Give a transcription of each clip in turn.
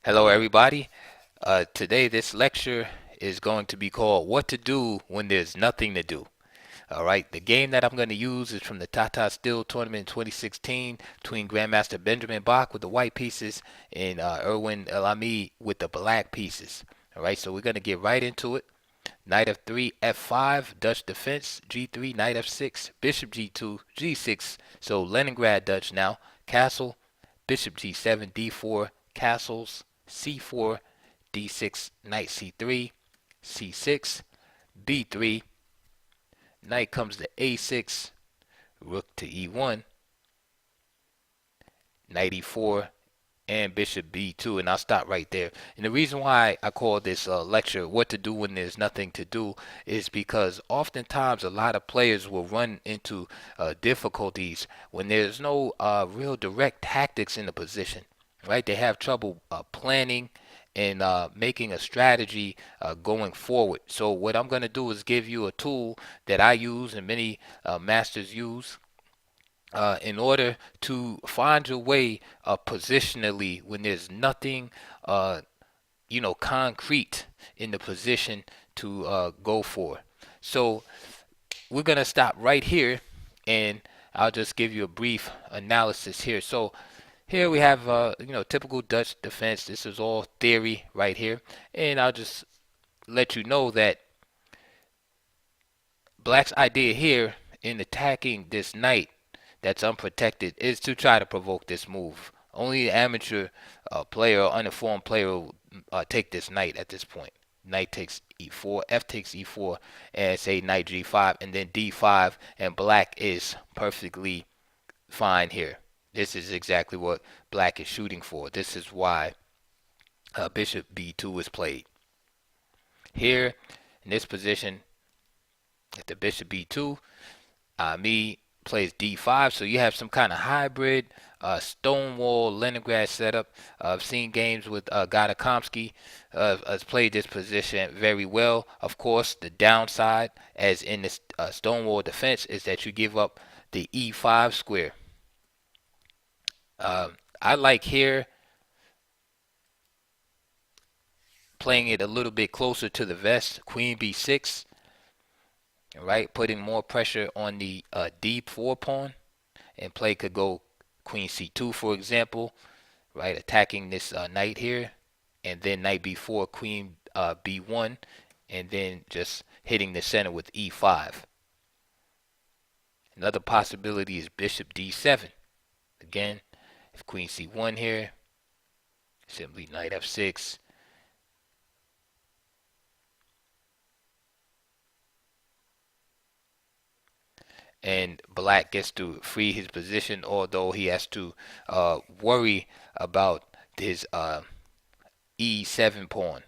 Hello, everybody. Today, this lecture is going to be called What to Do When There's Nothing to Do. All right, the game that I'm going to use is from the Tata Steel Tournament in 2016 between Grandmaster Benjamin Bach with the white pieces and Erwin Elami with the black pieces. All right, so we're going to get right into it. Knight f3, f5, Dutch defense, g3, knight f6, bishop g2, g6. So Leningrad Dutch now. Castle, bishop g7, d4, castles, c4, d6, knight c3, c6, b3, knight comes to a6, rook to e1, knight e4, and bishop b2, and I'll stop right there. And the reason why I call this lecture what to do when there's nothing to do is because oftentimes a lot of players will run into difficulties when there's no real direct tactics in the position, right? They have trouble planning and making a strategy going forward. So what I'm going to do is give you a tool that I use and many masters use in order to find your way positionally when there's nothing, uh, concrete in the position to go for. So we're gonna stop right here, and I'll just give you a brief analysis here. So here we have, typical Dutch defense. This is all theory right here, and I'll just let you know that Black's idea here in attacking this knight that's unprotected is to try to provoke this move. Only an amateur player or uninformed player will take this knight at this point. Knight takes e4, f takes e4, and say knight g5, and then d5, and black is perfectly fine here. This is exactly what black is shooting for. This is why bishop b2 is played. Here, in this position, at the bishop b2, me plays d5, so you have some kind of hybrid Stonewall Leningrad setup. I've seen games with Gadakomsky has played this position very well. Of course, the downside, as in this Stonewall defense, is that you give up the e5 square. I like here playing it a little bit closer to the vest, queen b6, right, putting more pressure on the d4 pawn, and play could go queen c2, for example, right, attacking this knight here, and then knight b4, queen b1, and then just hitting the center with e5. Another possibility is bishop d7. Again, if queen c1 here, simply knight f6. And black gets to free his position, although he has to worry about his e7 pawn.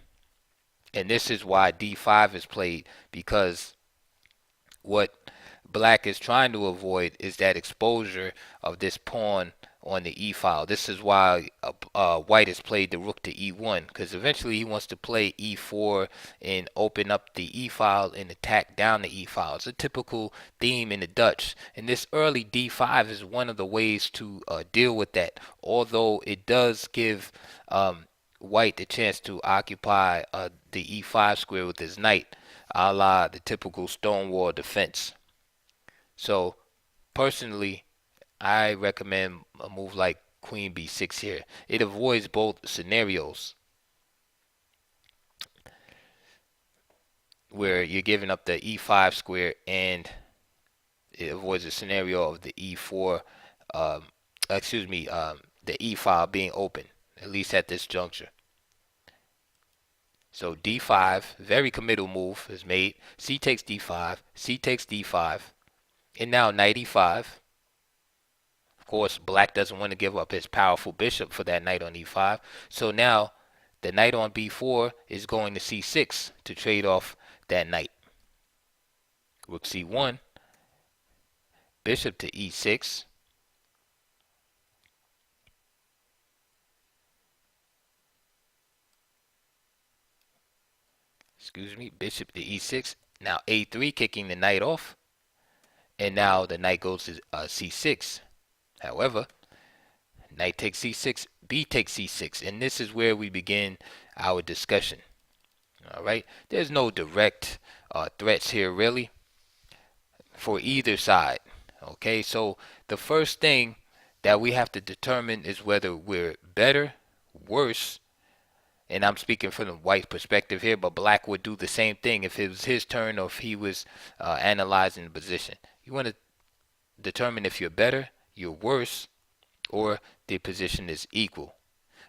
And this is why d5 is played, because what black is trying to avoid is that exposure of this pawn on the e file. This is why white has played the rook to e1, because eventually he wants to play e4 and open up the e file and attack down the e file. It's a typical theme in the Dutch, and this early d5 is one of the ways to deal with that, although it does give white the chance to occupy the e5 square with his knight, a la the typical Stonewall defense. So personally, I recommend a move like queen b6 here. It avoids both scenarios where you're giving up the e5 square, and it avoids the scenario of the e4, um, the e file being open, at least at this juncture. So d5, very committal move is made. C takes d5, c takes d5, and now knight e5. Of course, black doesn't want to give up his powerful bishop for that knight on e5. So now the knight on b4 is going to c6 to trade off that knight. Rook c1, bishop to e6. Excuse me, bishop to e6. Now a3, kicking the knight off. And now the knight goes to c6. However, knight takes c6, b takes c6, and this is where we begin our discussion. All right, there's no direct threats here really for either side. Okay, so the first thing that we have to determine is whether we're better, worse, and I'm speaking from the white perspective here, but black would do the same thing if it was his turn or if he was analyzing the position. You want to determine if you're better, you're worse, or the position is equal.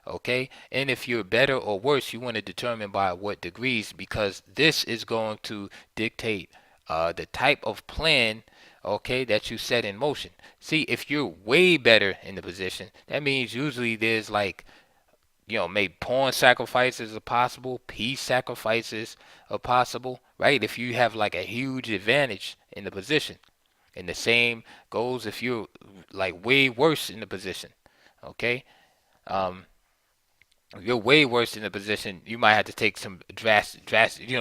Okay, and if you're better or worse, you want to determine by what degrees, because this is going to dictate the type of plan, okay, that you set in motion. See, if you're way better in the position, that means usually there's like, maybe pawn sacrifices are possible, piece sacrifices are possible, right? If you have like a huge advantage in the position. And the same goes if you're like way worse in the position, okay? Um, if you're way worse in the position, you might have to take some drastic,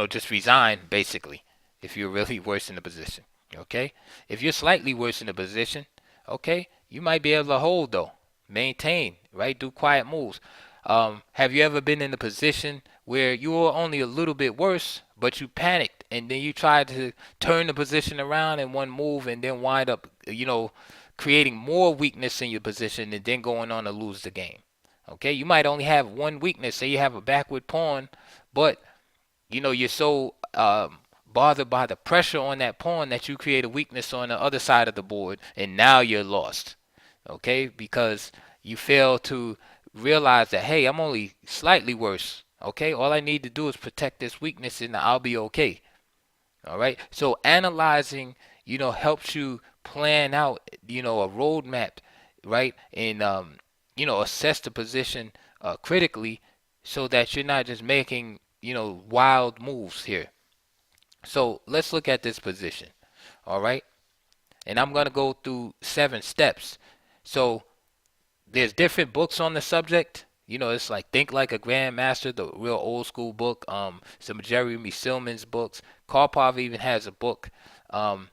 just resign basically if you're really worse in the position, okay? If you're slightly worse in the position, okay, you might be able to hold though, maintain, right? Do quiet moves. Have you ever been in a position where you were only a little bit worse, but you panicked and then you tried to turn the position around in one move and then wind up, creating more weakness in your position and then going on to lose the game? Okay, you might only have one weakness. Say you have a backward pawn, but you're so bothered by the pressure on that pawn that you create a weakness on the other side of the board, and now you're lost. Okay, because you fail to realize that, hey, I'm only slightly worse. Okay, all I need to do is protect this weakness and I'll be okay. All right, so analyzing, helps you plan out, a roadmap, right? And assess the position critically, so that you're not just making, wild moves here. So let's look at this position. All right, and I'm gonna go through 7 steps. So there's different books on the subject. It's like Think Like a Grandmaster, the real old school book. Some Jeremy Silman's books. Karpov even has a book, um,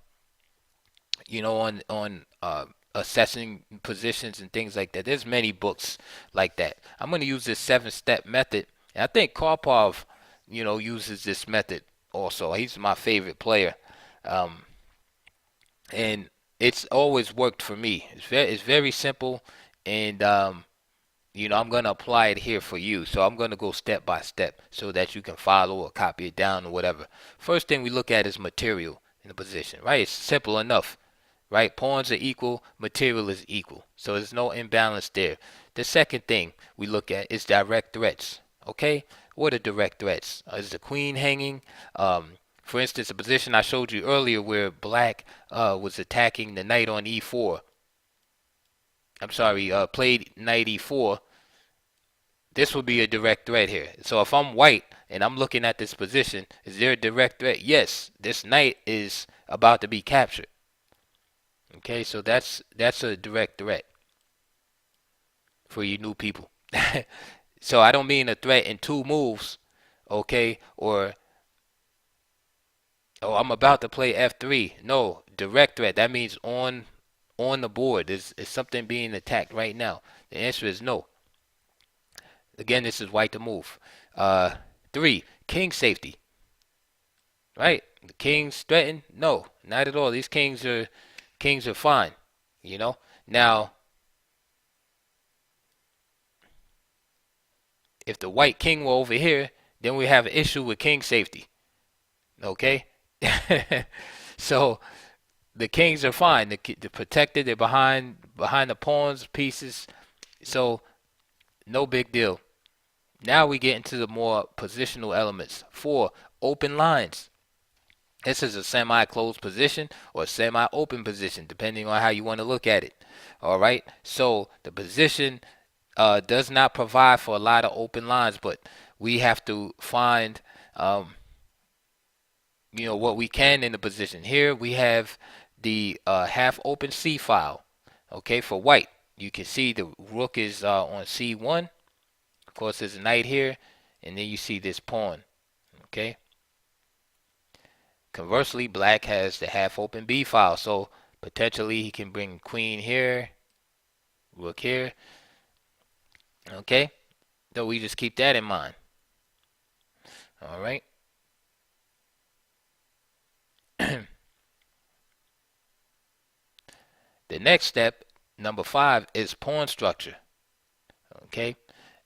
on assessing positions and things like that. There's many books like that. I'm going to use this 7-step method, and I think Karpov, uses this method also. He's my favorite player, um, and it's always worked for me. It's very simple, and I'm going to apply it here for you. So I'm going to go step by step so that you can follow or copy it down or whatever. First thing we look at is material in the position, right? It's simple enough, right? Pawns are equal, material is equal. So there's no imbalance there. The second thing we look at is direct threats, okay? What are direct threats? Is the queen hanging? For instance, a position I showed you earlier where black was attacking the knight on e4. I'm sorry, played knight e4. This would be a direct threat here. So if I'm white and I'm looking at this position, is there a direct threat? Yes, this knight is about to be captured. Okay, so that's a direct threat for you new people. So I don't mean a threat in 2 moves, okay? Or, oh, I'm about to play f3. No, direct threat. That means on the board. Is something being attacked right now? The answer is no. Again, this is white to move. 3, king safety. Right? The kings threatened? No, not at all. These kings are fine. Now, if the white king were over here, then we have an issue with king safety. Okay? So the kings are fine. They're protected. They're behind the pawns, pieces. So no big deal. Now we get into the more positional elements. 4, open lines. This is a semi-closed position or semi-open position, depending on how you want to look at it. All right. So the position does not provide for a lot of open lines, but we have to find, what we can in the position. Here we have the half-open C file. Okay, for white, you can see the rook is on C1. Of course, there's a knight here, and then you see this pawn. Okay. Conversely, black has the half-open B file, so potentially he can bring queen here, rook here. Okay, so we just keep that in mind. All right. The next step, number 5, is pawn structure. Okay.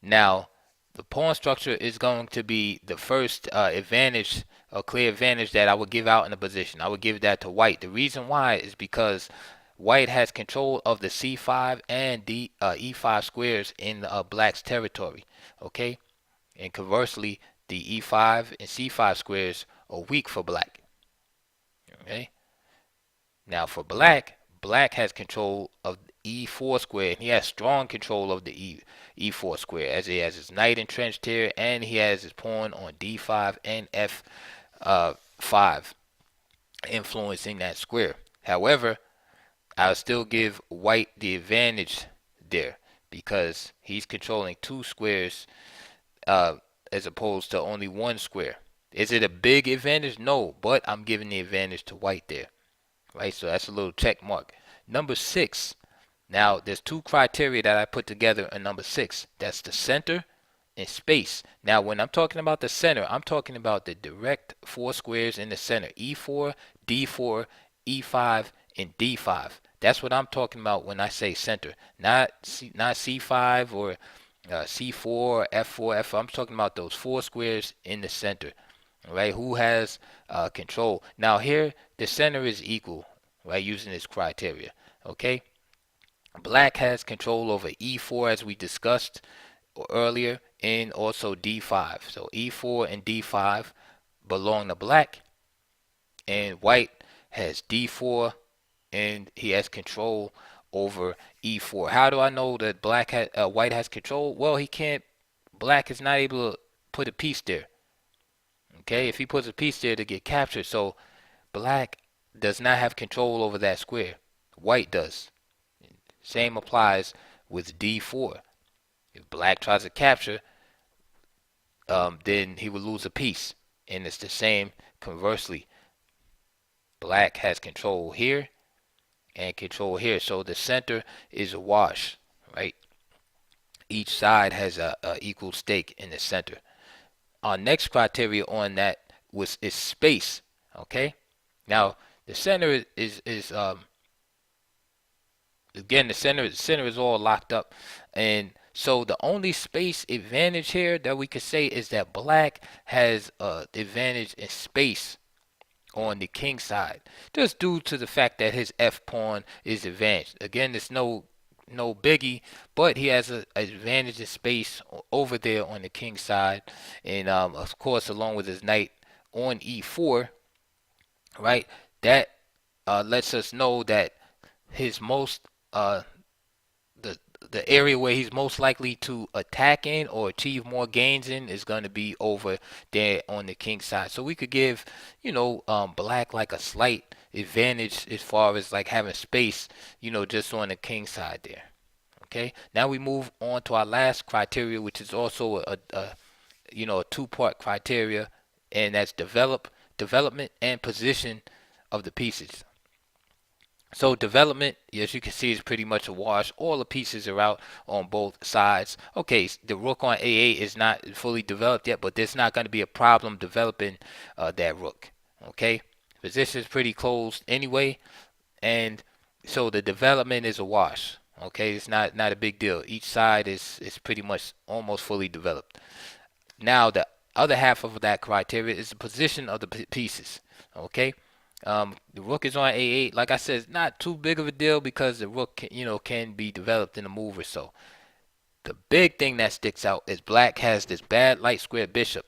Now, the pawn structure is going to be the first advantage, a clear advantage that I would give out in a position. I would give that to white. The reason why is because white has control of the c5 and e5 squares in black's territory. Okay, and conversely, the e5 and c5 squares are weak for black. Okay, now for black, black has control of e4 square. He has strong control of the e4 square, as he has his knight entrenched here, and he has his pawn on d5 and f5, influencing that square. However, I'll still give white the advantage there because he's controlling 2 squares uh, as opposed to only 1 square. Is it a big advantage? No, but I'm giving the advantage to white there. Right, so that's a little check mark. Number 6. Now, there's 2 criteria that I put together in number 6. That's the center and space. Now, when I'm talking about the center, I'm talking about the direct 4 squares in the center. E4, D4, E5, and D5. That's what I'm talking about when I say center. Not C5 or C4, F4, F4. I'm talking about those 4 squares in the center. Right? Who has control? Now here, the center is equal, right? Using this criteria. Okay. Black has control over E4 as we discussed earlier, and also D5. So E4 and D5 belong to black, and white has D4, and he has control over E4. How do I know that white has control? Well, he can't. Black is not able to put a piece there. Okay, if he puts a piece there to get captured, so black does not have control over that square. White does. Same applies with D4. If black tries to capture, then he will lose a piece. And it's the same conversely. Black has control here and control here. So the center is a wash, right? Each side has a equal stake in the center. Our next criteria on that is space. Okay. Now the center is again the center is all locked up, and so the only space advantage here that we could say is that black has the advantage in space on the king side, just due to the fact that his f pawn is advanced. Again, it's no biggie, but he has an advantage in space over there on the king side, and of course along with his knight on e4, right? That lets us know that his most the the area where he's most likely to attack in or achieve more gains in is going to be over there on the king side. So we could give, black like a slight advantage as far as like having space, just on the king side there. Okay. Now we move on to our last criteria, which is also a 2-part criteria, and that's development and position of the pieces. So development, as you can see, is pretty much a wash. All the pieces are out on both sides. Okay, the rook on A8 is not fully developed yet, but there's not going to be a problem developing that rook. Okay, position is pretty closed anyway, and so the development is a wash. Okay, it's not a big deal. Each side is pretty much almost fully developed. Now the other half of that criteria is the position of the pieces. Okay. The rook is on A8. Like I said, it's not too big of a deal because the rook can be developed in a move or so. The big thing that sticks out is black has this bad light square bishop.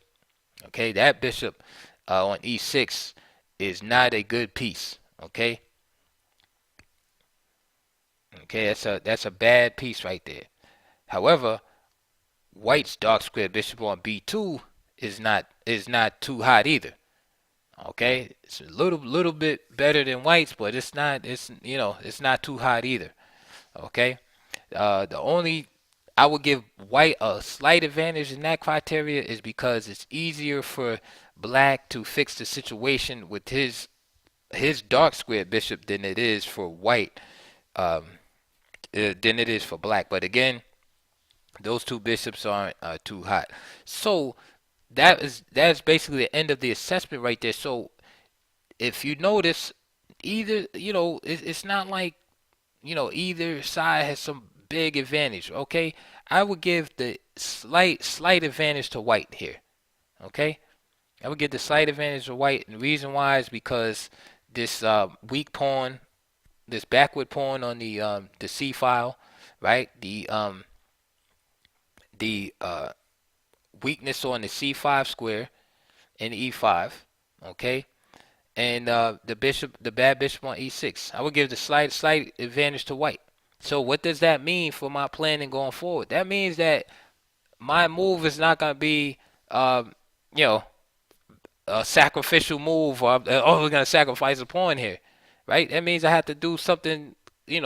Okay, that bishop on E6 is not a good piece. Okay, that's a bad piece right there. However, white's dark square bishop on B2 is not too hot either. Okay, it's a little bit better than whites, but it's not too hot either. Okay, the only I would give white a slight advantage in that criteria is because it's easier for black to fix the situation with his dark square bishop than it is for white, than it is for black. But again, Those two bishops aren't too hot. So that's basically the end of the assessment right there. So if you notice, either it's not like either side has some big advantage. Okay, I would give the slight advantage to white here. Okay, I would give the slight advantage to white, and the reason why is because this weak pawn, this backward pawn on the c file, right? The weakness on the c5 square and e5. Okay, and the bad bishop on e6. I would give the slight advantage to white. So what does that mean for my planning going forward? That means that my move is not going to be, you know, a sacrificial move, or oh, we're going to sacrifice a pawn here, right? That means I have to do something,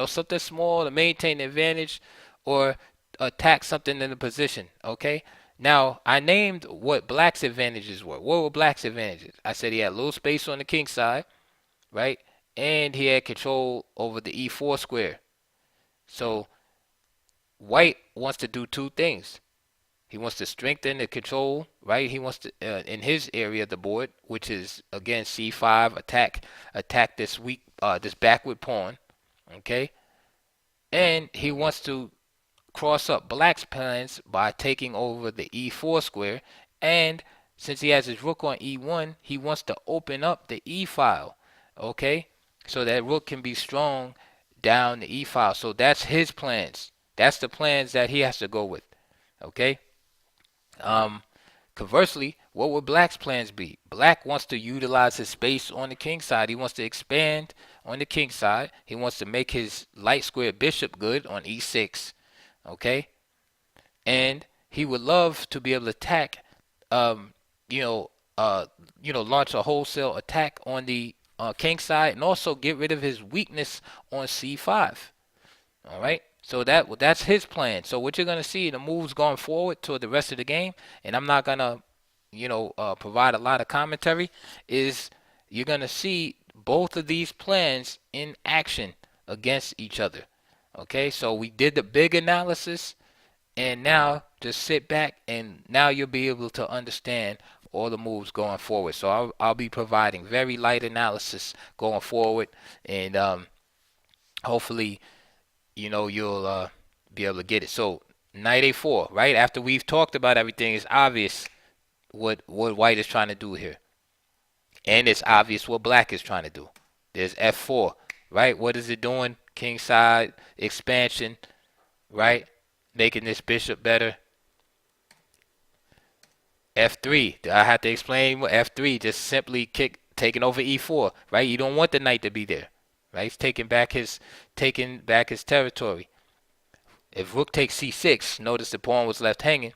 something small to maintain the advantage, or attack something in the position. Okay. Now I named what black's advantages were. What were black's advantages? I said he had a little space on the king side, right? And he had control over the e4 square. So white wants to do two things. He wants to strengthen the control, right? He wants to, in his area of the board, which is again c5, attack this this backward pawn, okay? And he wants to cross up black's plans by taking over the e4 square. And since he has his rook on e1, he wants to open up the e file, okay? So that rook can be strong down the e file. So that's his plans. That's the plans that he has to go with, okay? Um, Conversely, what would black's plans be? Black wants to utilize his space on the king side. He wants to expand on the king side. He wants to make his light square bishop good on e6. Okay? And he would love to be able to attack, um, launch a wholesale attack on the king side, and also get rid of his weakness on c5. All right. So that's his plan. So what you're gonna see, the moves going forward toward the rest of the game, and I'm not gonna, provide a lot of commentary, is you're gonna see both of these plans in action against each other. Okay. So we did the big analysis, and now just sit back, and now you'll be able to understand all the moves going forward. So I'll be providing very light analysis going forward, and hopefully you'll be able to get it. So knight a4, right after we've talked about everything, it's obvious what white is trying to do here, and it's obvious what black is trying to do. There's f4, right? What is it doing? King side expansion, right? Making this bishop better. F3. I have to explain what F3, just simply taking over e4, right? You don't want the knight to be there, right? He's taking back his territory. If rook takes c6, notice the pawn was left hanging.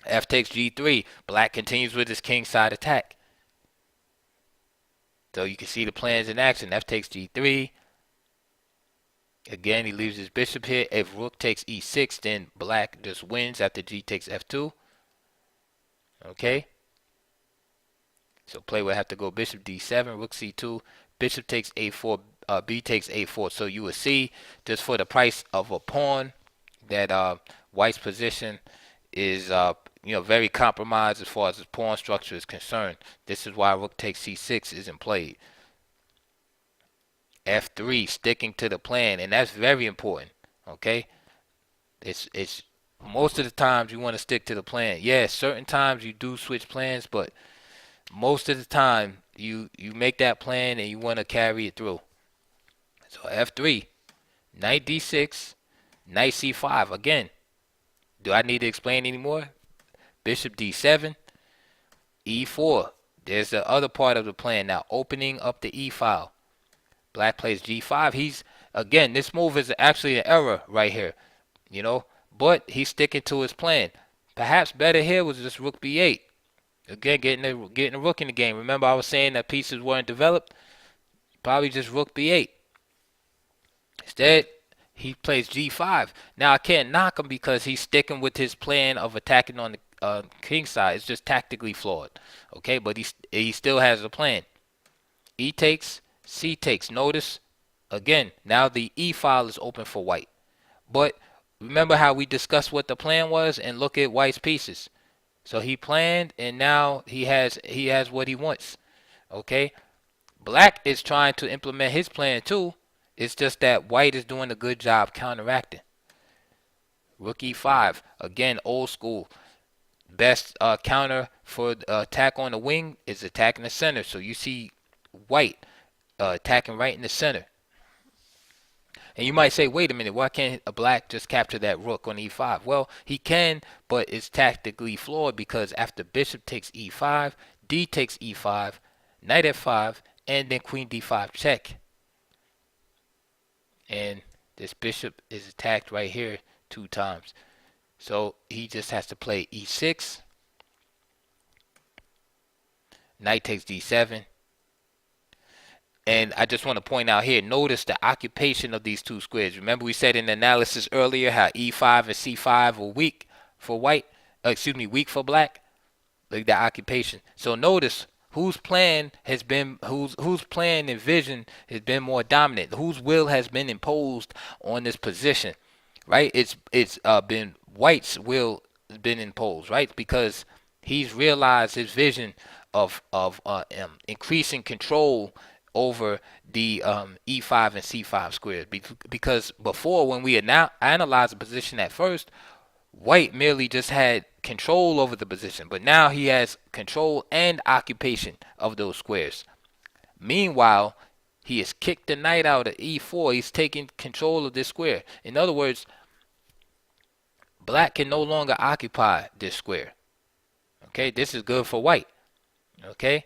F takes g3. Black continues with his king side attack. So you can see the plans in action. F takes g3. Again, he leaves his bishop here. If rook takes e6, then black just wins after g takes f2. Okay. So play will have to go bishop d7, rook c2, bishop takes a4, b takes a4. So you will see, just for the price of a pawn, that white's position is very compromised as far as his pawn structure is concerned. This is why rook takes c6 isn't played. F3, sticking to the plan, and that's very important. Okay, it's most of the times you want to stick to the plan. Yes, certain times you do switch plans, but most of the time you make that plan and you want to carry it through. So F3, knight d6, knight c5. Again, do I need to explain anymore? Bishop d7, e4. There's the other part of the plan now, opening up the e file. Black plays g5. Again, this move is actually an error right here, but he's sticking to his plan. Perhaps better here was just rook b8. Again, getting a rook in the game. Remember, I was saying that pieces weren't developed. Probably just rook b8. Instead, he plays g5. Now I can't knock him because he's sticking with his plan of attacking on the king side. It's just tactically flawed. Okay, but he still has a plan. E takes, c takes. Notice again. Now the e file is open for white, but remember how we discussed what the plan was, and look at White's pieces. So he planned, and now he has what he wants. Okay, Black is trying to implement his plan too. It's just that White is doing a good job counteracting. Rook e5, again, old school. Best counter for attack on the wing is attacking the center. So you see White attacking right in the center. And you might say, wait a minute, why can't a Black just capture that rook on e5? Well, he can, but it's tactically flawed because after bishop takes e5, d takes e5, knight f5, and then queen d5 check. And this bishop is attacked right here 2 times. So he just has to play e6, knight takes d7. And I just want to point out here, notice the occupation of these 2 squares. Remember we said in the analysis earlier how e5 and c5 were weak for White, weak for Black. Look at the occupation. So notice whose plan has been, whose plan and vision has been more dominant, whose will has been imposed on this position, right? It's been White's will has been imposed, right? Because he's realized his vision of increasing control over the e5 and c5 squares. Because before, when we analyzed the position at first, White merely just had control over the position, but now he has control and occupation of those squares. Meanwhile, he has kicked the knight out of e4. He's taking control of this square. In other words, Black can no longer occupy this square. Okay, this is good for White. Okay,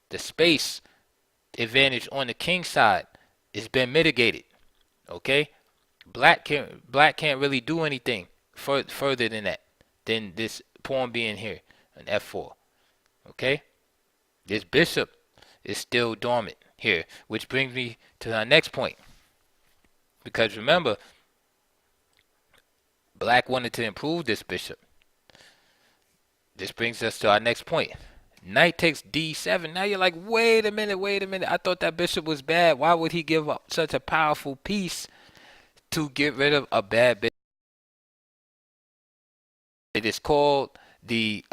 the space advantage on the king side has been mitigated. Okay, Black can't really do anything further than that, than this pawn being here on f4. Okay, this bishop is still dormant here, which brings me to our next point. Because remember, Black wanted to improve this bishop. This brings us to our next point. Knight takes d7. Now you're like, wait a minute. I thought that bishop was bad. Why would he give up such a powerful piece to get rid of a bad bishop? It is called the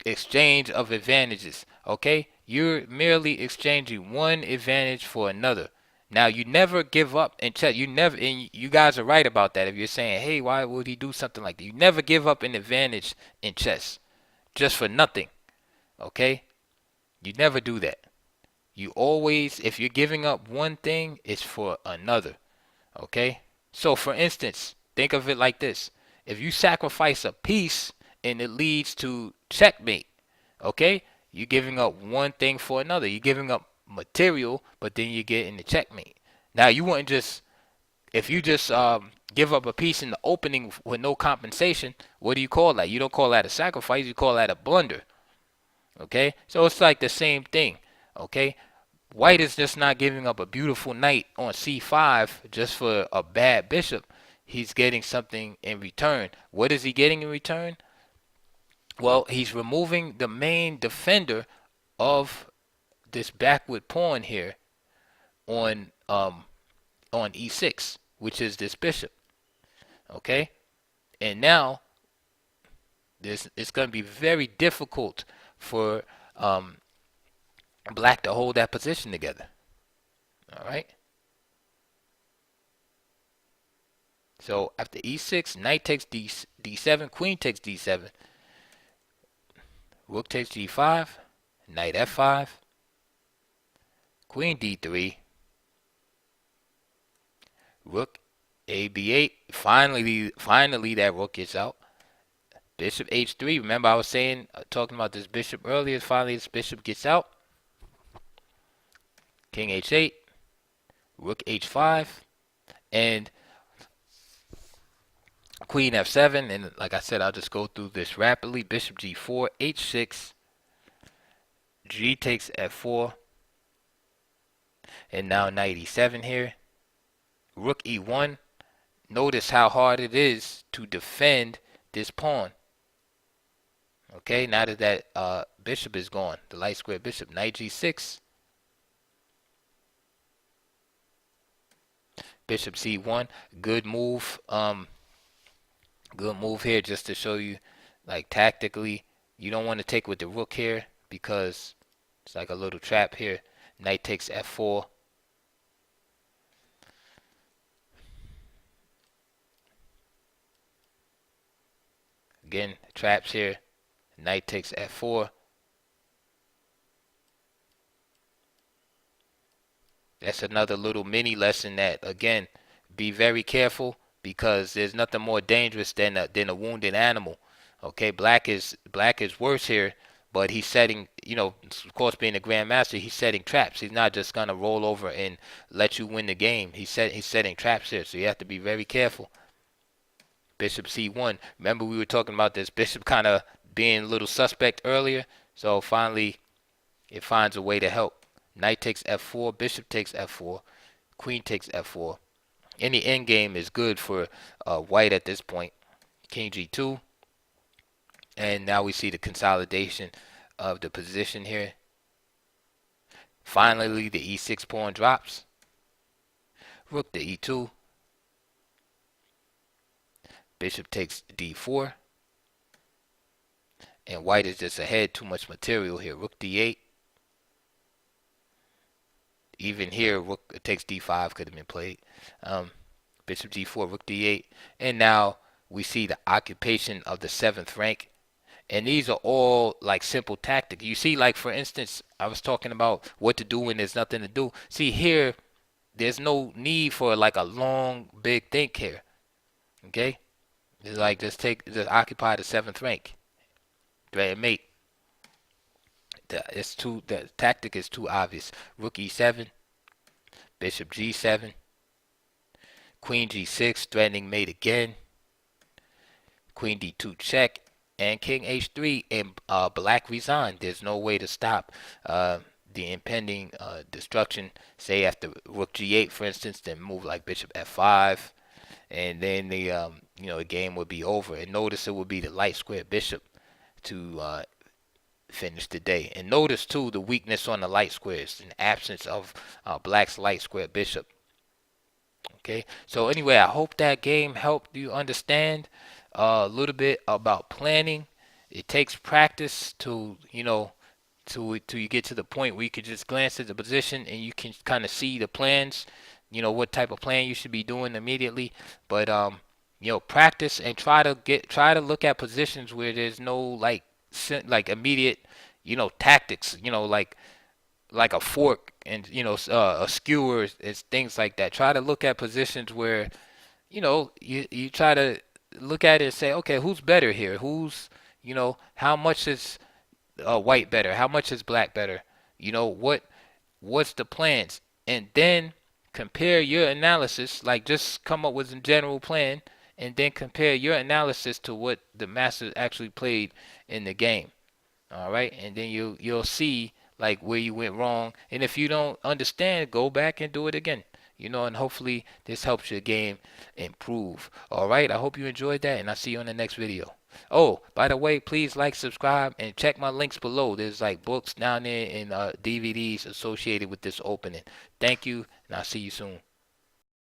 exchange of advantages. Okay, you're merely exchanging one advantage for another. Now you never give up in chess. You never, and you guys are right about that. If you're saying, hey, why would he do something like that? You never give up an advantage in chess just for nothing. Okay, you never do that. You always, if you're giving up one thing, it's for another. Okay, so for instance, think of it like this. If you sacrifice a piece and it leads to checkmate, okay, you're giving up one thing for another. You're giving up material, but then you get in the checkmate. Now you wouldn't just, if you just give up a piece in the opening with no compensation, what do you call that? You don't call that a sacrifice, you call that a blunder. Okay, so it's like the same thing. Okay, White is just not giving up a beautiful knight on c5 just for a bad bishop. He's getting something in return. What is he getting in return? Well, he's removing the main defender of this backward pawn here on e6, which is this bishop. Okay, and now it's going to be very difficult for Black to hold that position together. All right. So after e6, knight takes d7, queen takes d7, rook takes g5, knight f5, queen d3, rook a b8. Finally that rook gets out. Bishop h3. Remember I was saying, talking about this bishop earlier. Finally this bishop gets out. King h8, rook h5, and queen f7. And like I said, I'll just go through this rapidly. Bishop g4, h6, g takes f4, and now knight e7 here. Rook e1. Notice how hard it is to defend this pawn. Okay, now that that bishop is gone, the light square bishop. Knight g6. Bishop C1. Good move. Good move here just to show you, like, tactically, you don't want to take with the rook here because it's like a little trap here. Knight takes F4. Again, traps here. Knight takes F4. That's another little mini lesson that, again, be very careful because there's nothing more dangerous than a wounded animal. Okay, black is worse here, but he's setting, of course, being a grandmaster, he's setting traps. He's not just gonna roll over and let you win the game. He's setting traps here, so you have to be very careful. Bishop C1. Remember we were talking about this bishop kind of being a little suspect earlier, so finally it finds a way to help. Knight takes F4, bishop takes F4, queen takes F4. Any endgame is good for white at this point. King G2. And now we see the consolidation of the position here. Finally, the E6 pawn drops. Rook to E2. Bishop takes D4. And white is just ahead, too much material here. Rook D8. Even here, rook takes D5 could have been played. Bishop G4, rook D8. And now we see the occupation of the 7th rank. And these are all like simple tactics. You see, like for instance, I was talking about what to do when there's nothing to do. See here, there's no need for like a long, big think here. Okay? It's like just occupy the 7th rank. Threat and mate. The tactic is too obvious. Rook E7, Bishop G7, Queen G6, threatening mate again. Queen D2 check, and King H3, and black resigned. There's no way to stop the impending destruction. Say after Rook G8, for instance, then move like Bishop F5, and then the game would be over. And notice it would be the light square bishop to finish the day. And notice too the weakness on the light squares, in absence of black's light square bishop. Okay, so anyway, I hope that game helped you understand a little bit about planning. It takes practice to till you get to the point where you can just glance at the position and you can kind of see the plans, what type of plan you should be doing immediately. But practice and try to look at positions where there's no like immediate tactics, like a fork and a skewer, it's things like that. Try to look at positions where you try to look at it and say, okay, who's better here? How much is white better? How much is black better? What's the plans? And then compare your analysis, like just come up with a general plan and then compare your analysis to what the master actually played in the game. All right, and then you'll see like where you went wrong, and if you don't understand, go back and do it again. And hopefully this helps your game improve. All right, I hope you enjoyed that, and I'll see you on the next video. Oh, by the way, please like, subscribe, and check my links below. There's like books down there and DVDs associated with this opening. Thank you, and I'll see you soon.